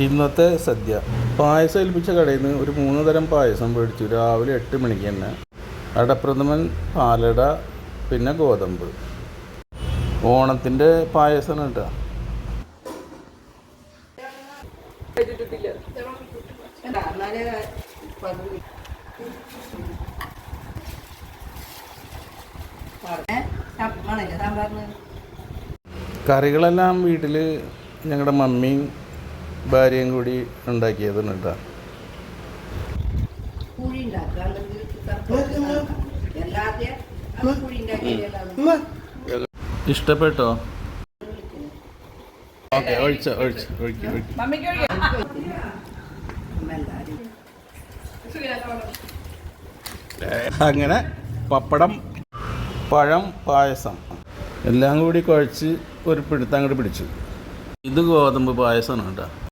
ഇന്നത്തെ സദ്യ പായസം ഏൽപ്പിച്ച കടയിൽ നിന്ന് ഒരു 3 തരം പായസം മേടിച്ചു. രാവിലെ 8 മണിക്ക് തന്നെ. അടപ്രഥമൻ, പാലട, പിന്നെ ഗോതമ്പ്. ഓണത്തിൻ്റെ പായസമാണ് കേട്ടോ. കറികളെല്ലാം വീട്ടിൽ ഞങ്ങളുടെ മമ്മിയും ഭാര്യയും കൂടി ഉണ്ടാക്കിയതാണ് കേട്ടോ. ഇഷ്ടപ്പെട്ടോ? ഓക്കെ, ഒഴിക്കും. അങ്ങനെ പപ്പടം, പഴം, പായസം എല്ലാം കൂടി കുഴച്ച് ഒരു പിടുത്തം അങ്ങോട്ട് പിടിച്ചു. ഇത് ഗോതമ്പ് പായസമാണ് കേട്ടോ.